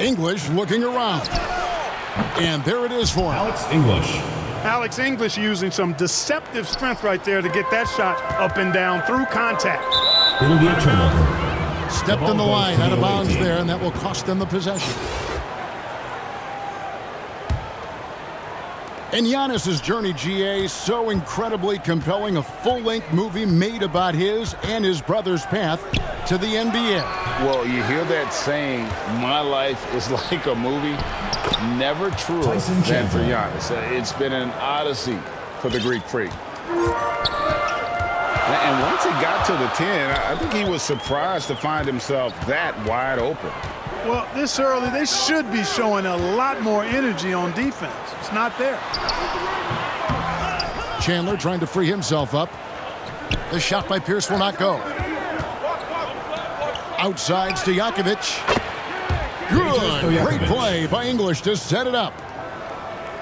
English looking around. And there it is for him. Alex English using some deceptive strength right there to get that shot up and down through contact. It'll be a turnover. Stepped in the line, out of bounds there, and that will cost them the possession. And Giannis's journey, GA, so incredibly compelling. A full-length movie made about his and his brother's path to the NBA. Well, you hear that saying, my life is like a movie. Never truer than for Giannis. It's been an odyssey for the Greek freak. And once he got to the 10, I think he was surprised to find himself that wide open. Well, this early, they should be showing a lot more energy on defense. It's not there. Chandler trying to free himself up. The shot by Pierce will not go. Outside Stojakovic. Good. Great play by English to set it up.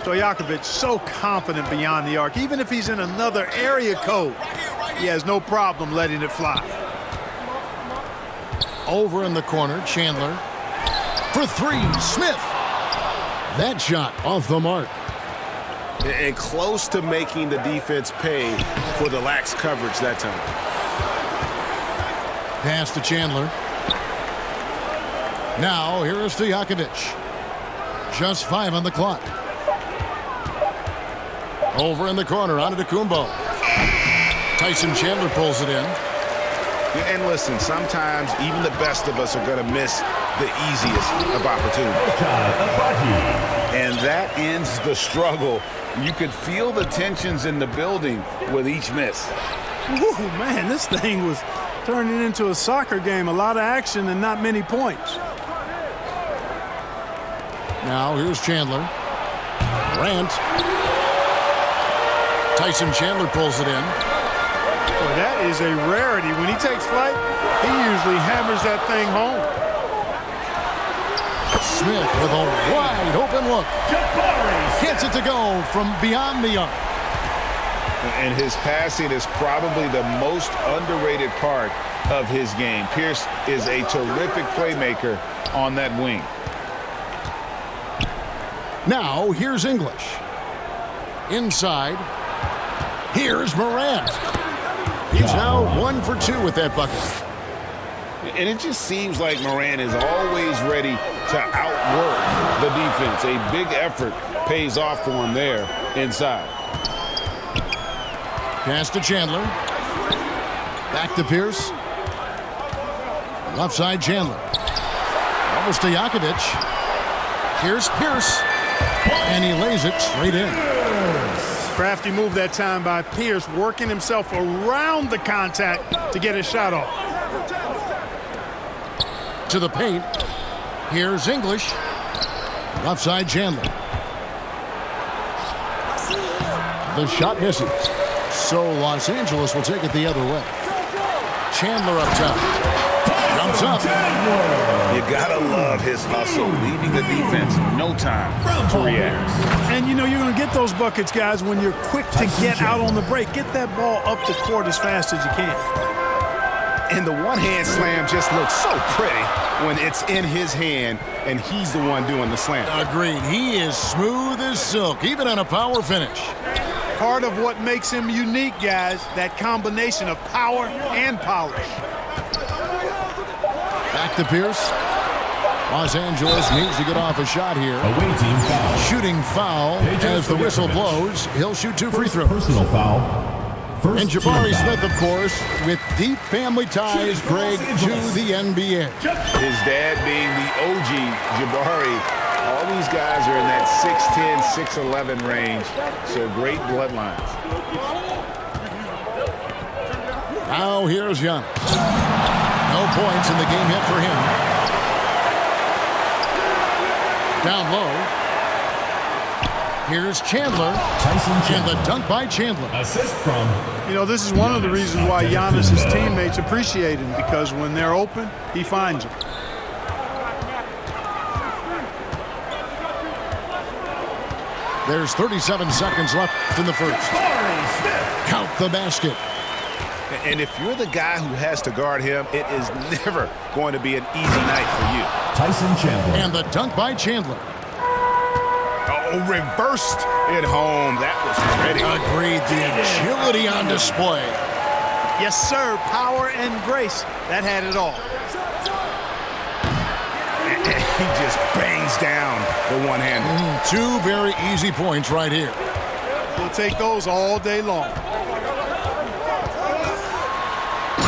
Stojakovic so confident beyond the arc. Even if he's in another area code, he has no problem letting it fly. Over in the corner, Chandler. For three, Smith. That shot off the mark. And close to making the defense pay for the lax coverage that time. Pass to Chandler. Now, here is Stojakovic. Just 5 on the clock. Over in the corner, onto Kumbo. Tyson Chandler pulls it in. And listen, sometimes even the best of us are going to miss the easiest of opportunities. And that ends the struggle. You could feel the tensions in the building with each miss. Ooh, man, this thing was turning into a soccer game. A lot of action and not many points. Now here's Chandler. Grant. Tyson Chandler pulls it in. Boy, that is a rarity. When he takes flight, he usually hammers that thing home. Smith with a wide open look. Gets it to go from beyond the arc. And his passing is probably the most underrated part of his game. Pierce is a terrific playmaker on that wing. Now, here's English. Inside. Here's Morant. He's now 1 for 2 with that bucket. And it just seems like Morant is always ready to outwork the defense. A big effort pays off for him there inside. Pass to Chandler. Back to Pierce. Left side, Chandler. Over Stojakovic. Here's Pierce. And he lays it straight in. Crafty move that time by Pierce, working himself around the contact to get his shot off. To the paint. Here's English. Left side, Chandler. The shot misses. So Los Angeles will take it the other way. Chandler up top. Jumps up. You gotta love his hustle, leaving the defense no time to react. And you know you're going to get those buckets, guys, when you're quick to get out on the break. Get that ball up the court as fast as you can. And the one-hand slam just looks so pretty when it's in his hand and he's the one doing the slam. Agreed. He is smooth as silk, even on a power finish. Part of what makes him unique, guys, that combination of power and polish. Back to Pierce. Los Angeles needs to get off a shot here. Away team foul. Shooting foul as the whistle blows. He'll shoot 2 free throws. Personal foul. And Jabari Smith, of course, with deep family ties, Greg, to the NBA. His dad being the OG Jabari. All these guys are in that 6'10", 6'11" range. So great bloodlines. Now here's Giannis. No points in the game hit for him. Down low. Here's Chandler. And the dunk by Chandler. Assist from. You know, this is one of the reasons why Giannis' teammates appreciate him, because when they're open, he finds them. There's 37 seconds left in the first. Count the basket. And if you're the guy who has to guard him, it is never going to be an easy night for you. Tyson Chandler. And the dunk by Chandler. Oh, reversed it home. That was pretty. Agreed. The agility on display. Yes, sir. Power and grace. That had it all. And he just bangs down the one-hander. Two very easy points right here. We'll take those all day long.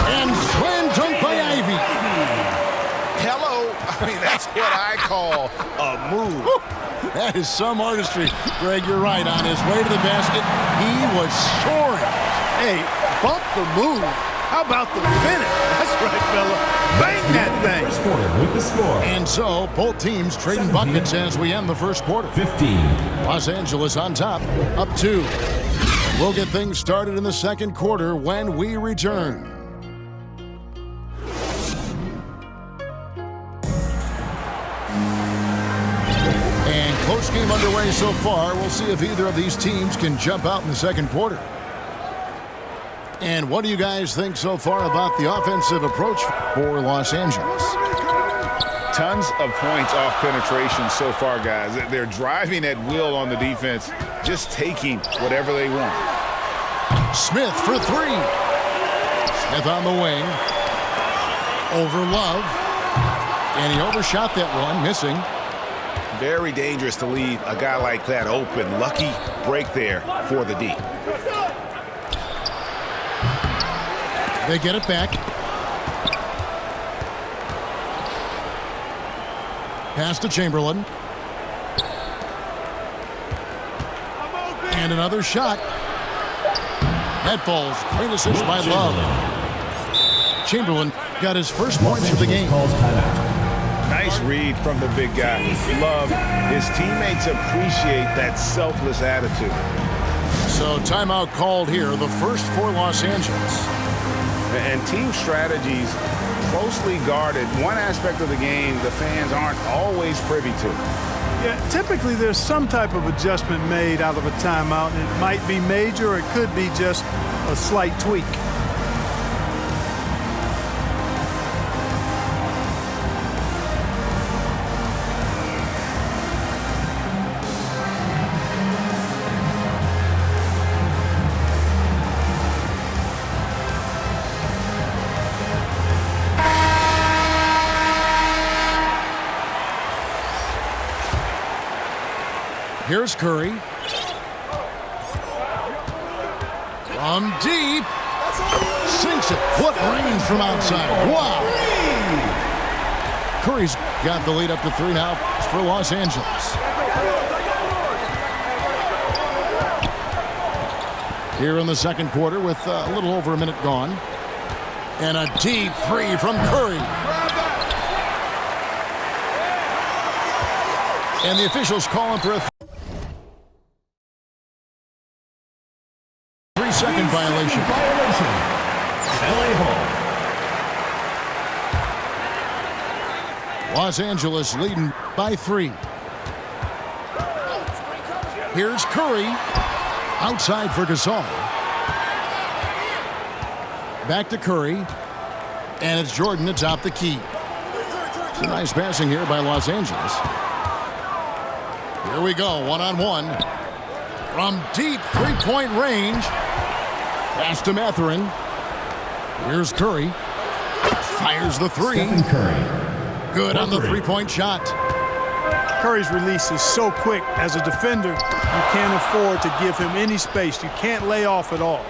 And slam dunk by Ivy. Hello. I mean, that's what I call a move. Woo. That is some artistry. Greg, you're right. On his way to the basket, he was soaring. Hey, bump the move. How about the finish? That's right, fella. Bang that thing. First quarter with the score. And so, both teams trading buckets as we end the first quarter. 15. Los Angeles on top, up 2. We'll get things started in the second quarter when we return. And close game underway so far. We'll see if either of these teams can jump out in the second quarter. And what do you guys think so far about the offensive approach for Los Angeles? Tons of points off penetration so far, guys. They're driving at will on the defense, just taking whatever they want. Smith for 3. Smith on the wing. Over Love. And he overshot that one, missing. Very dangerous to leave a guy like that open. Lucky break there for the D. They get it back. Pass to Chamberlain. And another shot. That falls. Great assist by Love. Chamberlain got his first points of the game. Calls timeout. Nice read from the big guy. Love. His teammates appreciate that selfless attitude. So timeout called here, the first for Los Angeles. And team strategies closely guarded. One aspect of the game the fans aren't always privy to. Yeah, typically there's some type of adjustment made out of a timeout. It might be major, or it could be just a slight tweak. Here's Curry. From deep. Sinks it. What range from outside. Wow. Curry's got the lead up to 3 now for Los Angeles. Here in the second quarter with a little over a minute gone. And a deep 3 from Curry. And the officials calling for a 3-second violation. LA Hall. Los Angeles leading by 3. Here's Curry. Outside for Gasol. Back to Curry. And it's Jordan to top the key. It's a nice passing here by Los Angeles. Here we go, one-on-one. From deep three-point range. Pass to Mathurin. Here's Curry. Fires the 3. Stephen Curry. Good on the three-point shot. Curry's release is so quick. As a defender, you can't afford to give him any space. You can't lay off at all.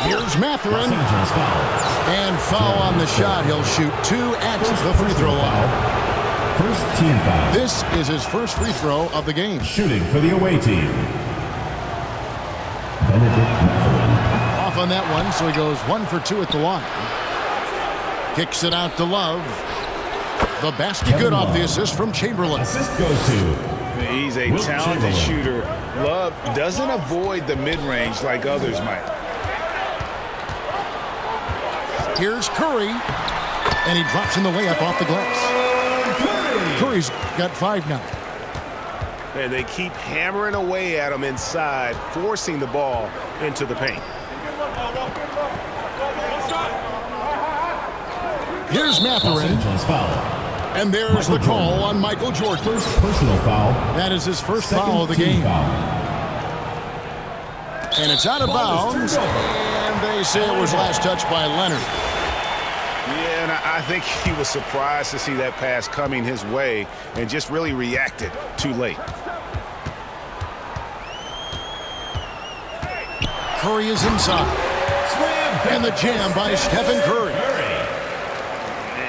Here's Mathurin. Los Angeles foul. And foul on the shot. He'll shoot 2 at the free throw line. First team foul. This is his first free throw of the game. Shooting for the away team. Benedict Mathurin. Off on that one, so he goes 1 for 2 at the line. Kicks it out to Love. The basket good off the assist from Chamberlain. Assist goes to. He's a Wilt talented Chamberlain. shooter. Love doesn't avoid the mid-range like others might. Here's Curry. And he drops in the layup off the glass. Curry's got 5 now. And they keep hammering away at him inside, forcing the ball into the paint. Here's Los Matherin. Angeles foul. And there's the call on Michael Jordan. First personal foul. That is his first Second foul of the team game. foul. And it's out of Ball is bounds. turned over. And they say it was last touched by Leonard. Yeah, and I think he was surprised to see that pass coming his way and just really reacted too late. Curry is inside. And the jam by Stephen Curry.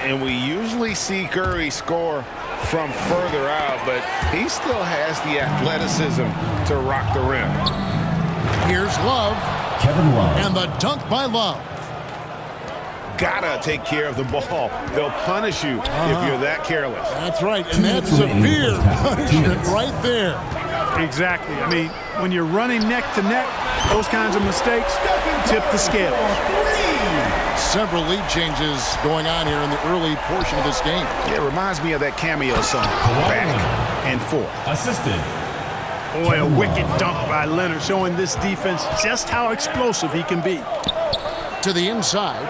And we usually see Curry score from further out, but he still has the athleticism to rock the rim. Here's Love. Kevin Love. And the dunk by Love. Gotta take care of the ball. They'll punish you if you're that careless. That's right. And 2 that's minutes remaining severe in the first half. 2 punishment minutes. right there. Exactly. I mean, when you're running neck to neck, those kinds of mistakes tip the scales. Several lead changes going on here in the early portion of this game. It reminds me of that cameo song, Back and Forth. Assisted. Boy, a wicked dunk by Leonard, showing this defense just how explosive he can be. To the inside.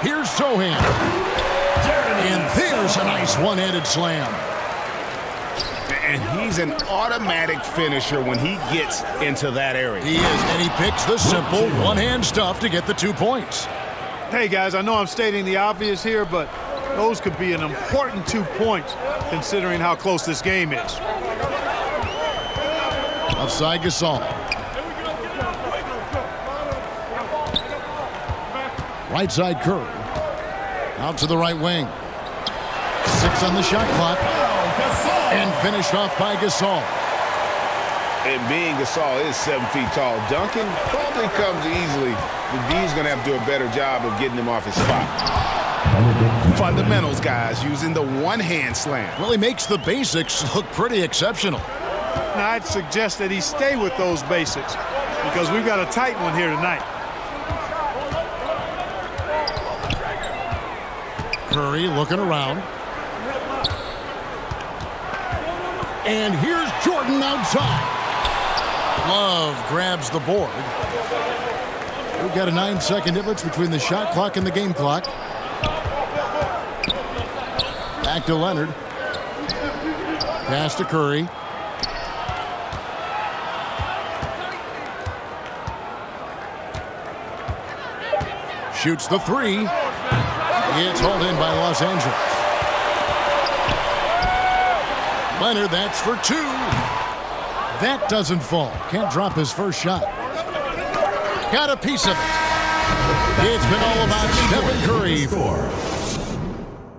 Here's Sohan. And there's a nice one-handed slam. And he's an automatic finisher when he gets into that area. He is, and he picks the simple one-hand stuff to get the 2 points. Hey, guys, I know I'm stating the obvious here, but those could be an important 2 points considering how close this game is. Offside Gasol. Right side Curry. Out to the right wing. 6 on the shot clock. And finished off by Gasol. And being Gasol is 7 feet tall, dunking probably comes easily. The D's going to have to do a better job of getting him off his spot. Fundamentals, guys, using the one-hand slam. Well, he makes the basics look pretty exceptional. Now, I'd suggest that he stay with those basics because we've got a tight one here tonight. Curry looking around. And here's Jordan outside. Love grabs the board. We've got a 9-second difference between the shot clock and the game clock. Back to Leonard. Pass to Curry. Shoots the 3. It's hauled in by Los Angeles. Leonard, that's for 2. That doesn't fall. Can't drop his first shot. Got a piece of it. It's been all about Stephen Curry. Score.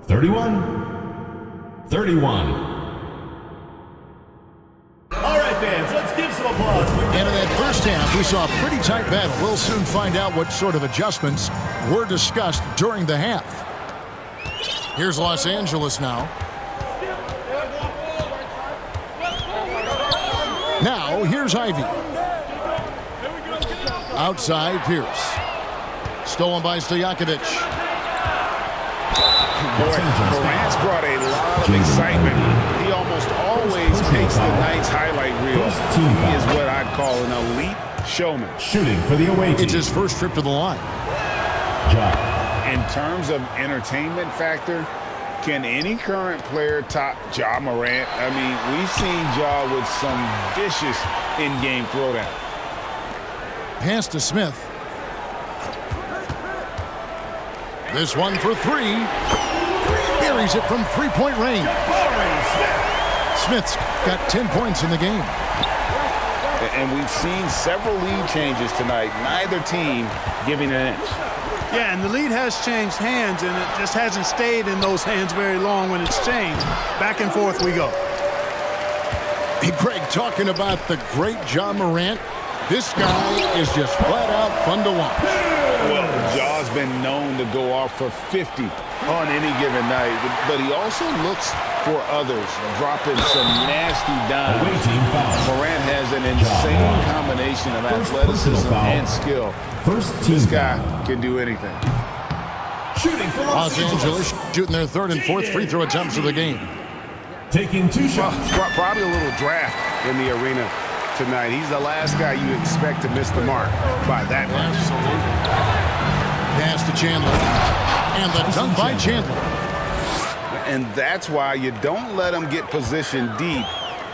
31-31. All right, fans, let's give some applause. And in that first half, we saw a pretty tight battle. We'll soon find out what sort of adjustments were discussed during the half. Here's Los Angeles now. Now, here's Ivy. Outside, Pierce. Stolen by Stojakovic. Boy, Morant's brought a lot of excitement. He almost always makes the night's highlight reel. He is what I'd call an elite showman. Shooting for the away team. It's his first trip to the line. Ja. In terms of entertainment factor, can any current player top Ja Morant? I mean, we've seen Ja with some vicious in-game throwdown. Pass to Smith. This one for 3. Buries it from three-point range. Smith's got 10 points in the game. And we've seen several lead changes tonight. Neither team giving an inch. Yeah, and the lead has changed hands, and it just hasn't stayed in those hands very long when it's changed. Back and forth we go. Hey, Greg, talking about the great Ja Morant, this guy is just flat out fun to watch. Well, Ja's been known to go off for 50 on any given night, but he also looks for others, dropping some nasty dimes. Away team foul. Morant has an insane combination of athleticism and skill. First team This guy foul. can do anything. Shooting for Los Angeles shooting their third and fourth free throw attempts of the game. Taking 2 Well, shots. probably a little draft in the arena tonight. He's the last guy you expect to miss the mark by that much. Pass to Chandler. And the dunk by Chandler. And that's why you don't let him get positioned deep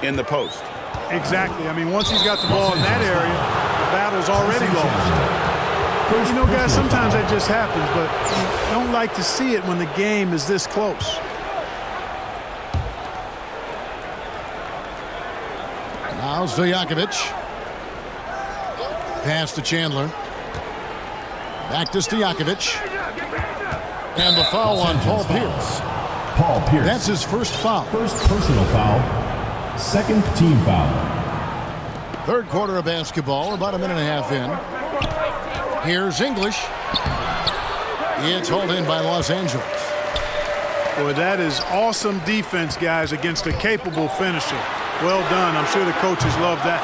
in the post. Exactly. I mean, once he's got the ball in that area, the battle's already lost. You know, guys, sometimes that just happens, but you don't like to see it when the game is this close. Now Stojakovic. Pass to Chandler. Back to Stojakovic. And the foul on Paul Pierce. Paul Pierce. That's his first foul. First personal foul. Second team foul. Third quarter of basketball, about a minute and a half in. Here's English. It's hauled in by Los Angeles. Boy, that is awesome defense, guys, against a capable finisher. Well done. I'm sure the coaches love that.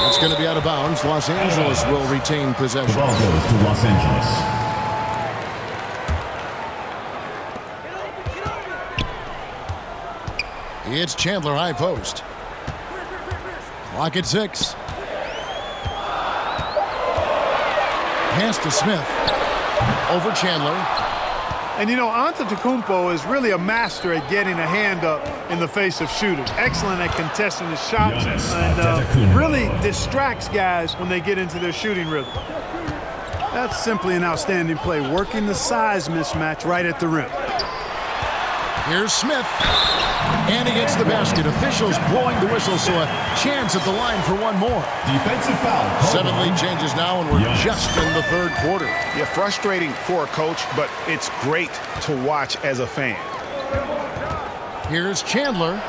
It's going to be out of bounds. Los Angeles will retain possession. The ball goes to Los Angeles. It's Chandler high post. Clock at 6. Pass to Smith. Over Chandler. And, you know, Antetokounmpo is really a master at getting a hand up in the face of shooters. Excellent at contesting his shots and really distracts guys when they get into their shooting rhythm. That's simply an outstanding play, working the size mismatch right at the rim. Here's Smith. And he gets the basket. Officials blowing the whistle, so a chance at the line for one more. Defensive foul. 7 lead changes now, and we're just in the third quarter. Yeah, frustrating for a coach, but it's great to watch as a fan. Here's Chandler.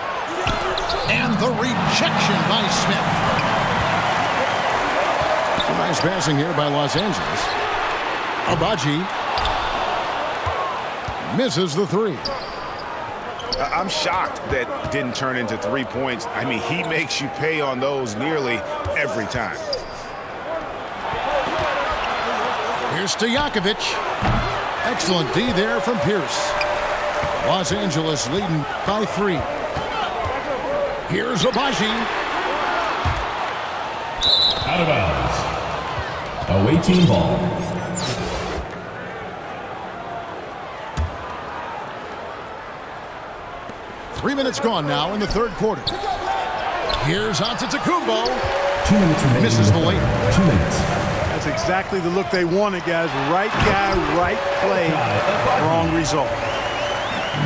And the rejection by Smith. Some nice passing here by Los Angeles. Abaji misses the three. I'm shocked that didn't turn into 3 points. I mean, he makes you pay on those nearly every time. Here's Stojakovic. Excellent D there from Pierce. Los Angeles leading by 3. Here's Abaji. Out of bounds. Away team ball. Three minutes gone now in the third quarter. Here's Antetokounmpo. 2 minutes remaining. Misses the layup. 2 minutes. That's exactly the look they wanted, guys. Right guy, right play, wrong result.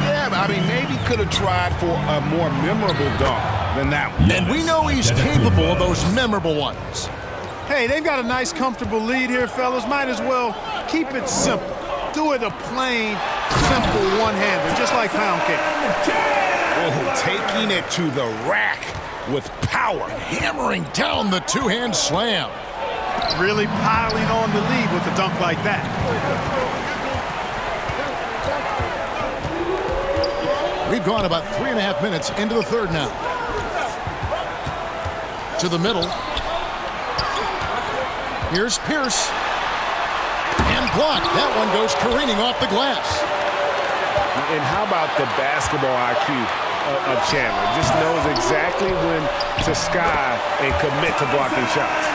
Yeah, I mean, maybe could have tried for a more memorable dunk than that one. And we know he's capable of those memorable ones. Hey, they've got a nice, comfortable lead here, fellas. Might as well keep it simple. Do it a plain, simple one-hander, just like pound cake. Oh, taking it to the rack with power. Hammering down the two-hand slam. Really piling on the lead with a dunk like that. We've gone about 3.5 minutes into the third now. To the middle. Here's Pierce. And blocked. That one goes careening off the glass. And how about the basketball IQ of Chandler? Just knows exactly when to sky and commit to blocking shots.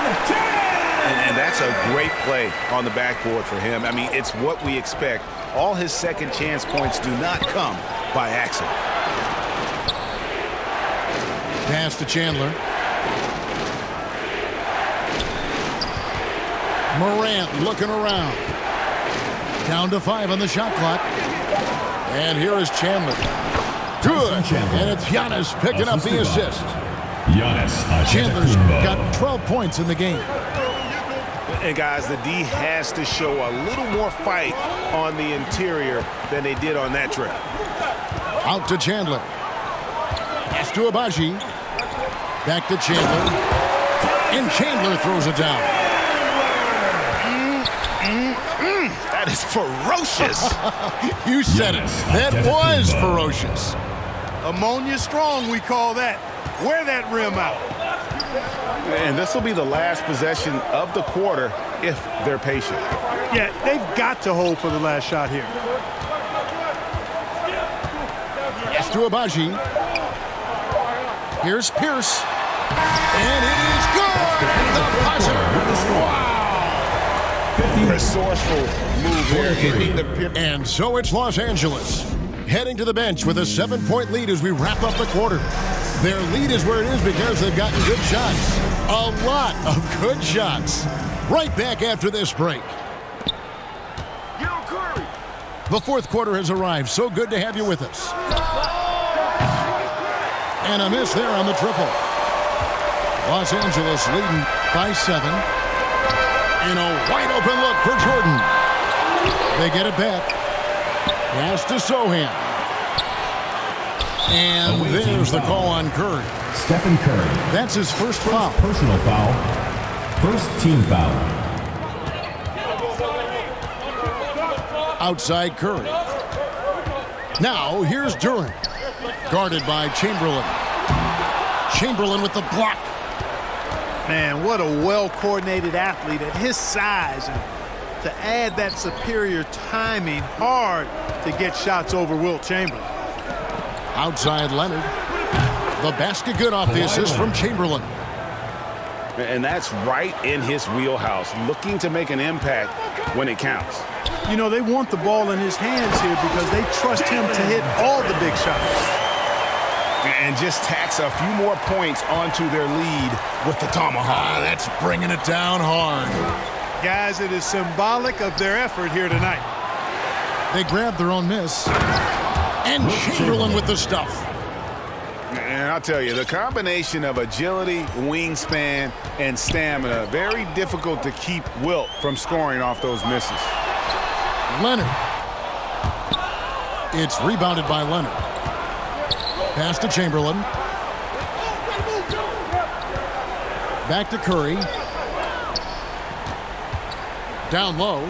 And that's a great play on the backboard for him. I mean, it's what we expect. All his second chance points do not come by accident. Pass to Chandler. Morant looking around. Down to 5 on the shot clock. And here is Chandler. Good. And it's Giannis picking up the assist. Chandler's got 12 points in the game. And guys, the D has to show a little more fight on the interior than they did on that trip. Out to Chandler. Pass to Abaji. Back to Chandler. And Chandler throws it down. That is ferocious. You said it. That was ferocious. Ammonia strong, we call that. Wear that rim out. And this will be the last possession of the quarter if they're patient. Yeah, they've got to hold for the last shot here. Pass to Abaji. Here's Pierce. And it is good. The buzzer. Wow. resourceful move there, hitting the pip. And so it's Los Angeles heading to the bench with a 7-point lead as we wrap up the quarter. Their lead is where it is because they've gotten good shots. A lot of good shots. Right back after this break. The fourth quarter has arrived. So good to have you with us. And a miss there on the triple. Los Angeles leading by 7. In a wide open look for Jordan. They get it back. Pass to Sohan. And there's the call on Curry. Stephen Curry. That's his first foul. Personal foul. First team foul. Outside Curry. Now here's Durant. Guarded by Chamberlain. Chamberlain with the block. Man, what a well-coordinated athlete at his size. And to add that superior timing, hard to get shots over Wilt Chamberlain. Outside Leonard. The basket good off the assist from Chamberlain. And that's right in his wheelhouse, looking to make an impact when it counts. You know, they want the ball in his hands here because they trust him to hit all the big shots. And just tacks a few more points onto their lead with the tomahawk. That's bringing it down hard. Guys, it is symbolic of their effort here tonight. They grab their own miss. And Chamberlain with the stuff. And I'll tell you, the combination of agility, wingspan, and stamina, very difficult to keep Wilt from scoring off those misses. Leonard. It's rebounded by Leonard. Pass to Chamberlain. Back to Curry. Down low.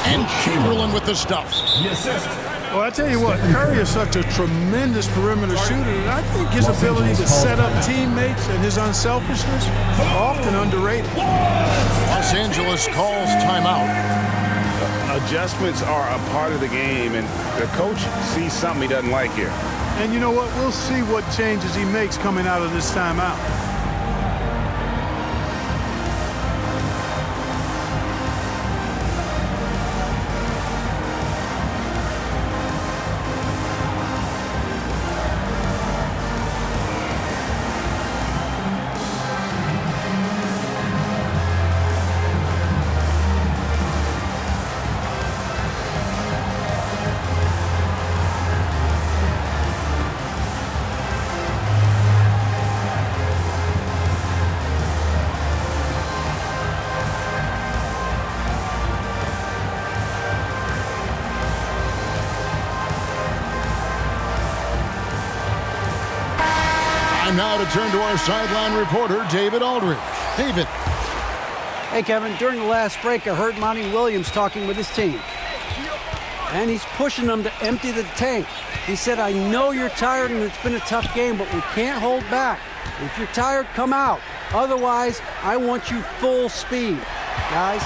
And Chamberlain with the stuff. The assist. Well, I tell you what, Curry is such a tremendous perimeter shooter, and I think his ability to set up teammates and his unselfishness are often underrated. Los Angeles calls timeout. Adjustments are a part of the game, and the coach sees something he doesn't like here. And you know what? We'll see what changes he makes coming out of this timeout. Now to turn to our sideline reporter, David Aldridge. David. Hey, Kevin, during the last break, I heard Monty Williams talking with his team. And he's pushing them to empty the tank. He said, I know you're tired and it's been a tough game, but we can't hold back. If you're tired, come out. Otherwise, I want you full speed. Guys.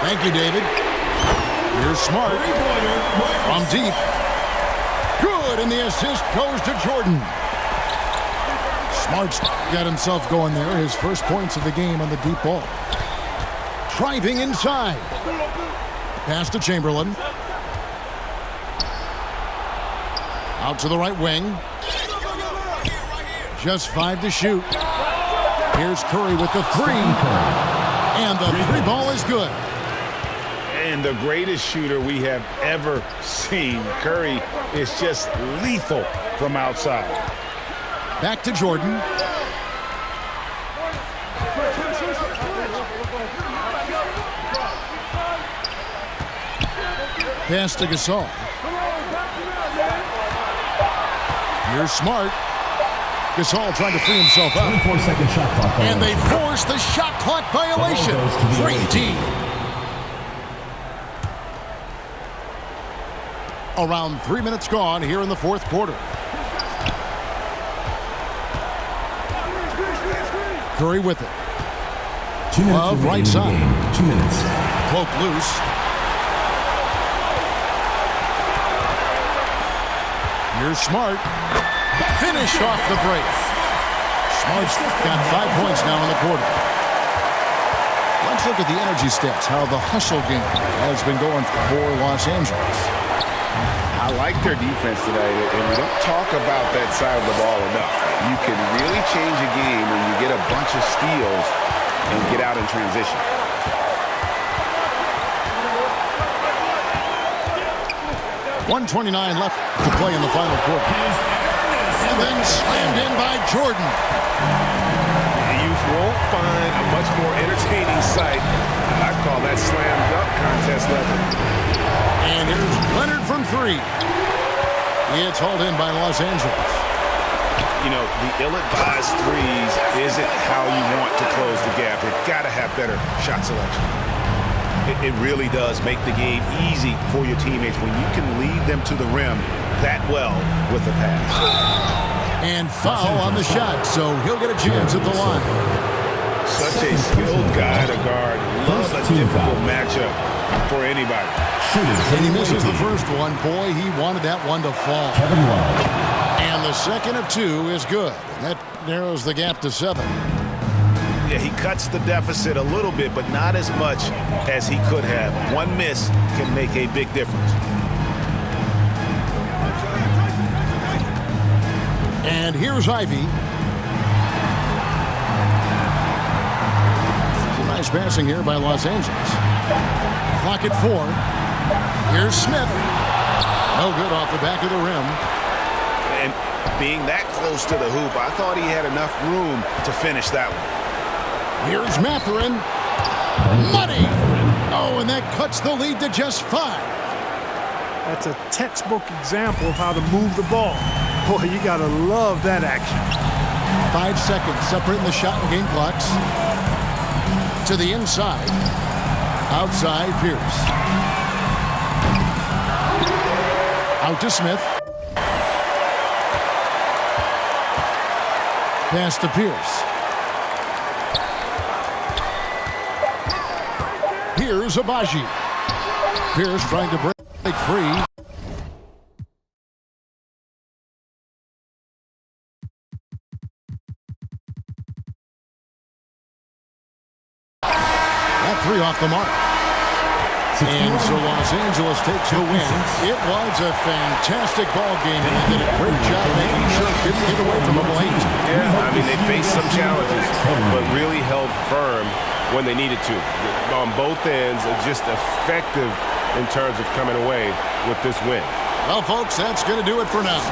Thank you, David. You're smart. From deep. Good, and the assist goes to Jordan. Smart's got himself going there. His first points of the game on the deep ball. Driving inside. Pass to Chamberlain. Out to the right wing. Just 5 to shoot. Here's Curry with the 3. And the 3 ball is good. And the greatest shooter we have ever seen. Curry is just lethal from outside. Back to Jordan. Pass to Gasol. Here's Smart. Gasol trying to free himself up. 24-second shot clock. And they force the shot clock violation. Great team. Around 3 minutes gone here in the fourth quarter. Curry with it. 2 minutes Love right side. 2 minutes. Cloak loose. Here's Smart. Finish off the break. Smart's got 5 points now in the quarter. Let's look at the energy stats, how the hustle game has been going for Los Angeles. I like their defense today, and we don't talk about that side of the ball enough. You can really change a game when you get a bunch of steals and get out in transition. .129 left to play in the final quarter. And then slammed in by Jordan. You won't find a much more entertaining sight. I'd call that slam dunk contest level. And here's Leonard from three. It's hauled in by Los Angeles. You know, the ill-advised threes isn't how you want to close the gap. You've got to have better shot selection. It really does make the game easy for your teammates when you can lead them to the rim that well with the pass. And foul on the shot, so he'll get a chance at the line. Such a skilled guy to guard. Love a difficult matchup for anybody. And he misses the first one. Boy, he wanted that one to fall. And the second of two is good. That narrows the gap to 7. Yeah, he cuts the deficit a little bit, but not as much as he could have. One miss can make a big difference. And here's Ivy. Some nice passing here by Los Angeles. Clock at 4. Here's Smith. No good off the back of the rim. And being that close to the hoop, I thought he had enough room to finish that one. Here's Mathurin. Money! Oh, and that cuts the lead to just 5. That's a textbook example of how to move the ball. Boy, you got to love that action. 5 seconds separating the shot and game clocks. To the inside. Outside, Pierce. Out to Smith. Pass to Pierce. Here's Abaji. Pierce trying to break free. That 3 off the mark. And so Los Angeles takes the win. It was a fantastic ball game, and they did a great job making sure it didn't get away from them late. Yeah, I mean, they faced some challenges, but really held firm when they needed to. On both ends, just effective in terms of coming away with this win. Well, folks, that's going to do it for now.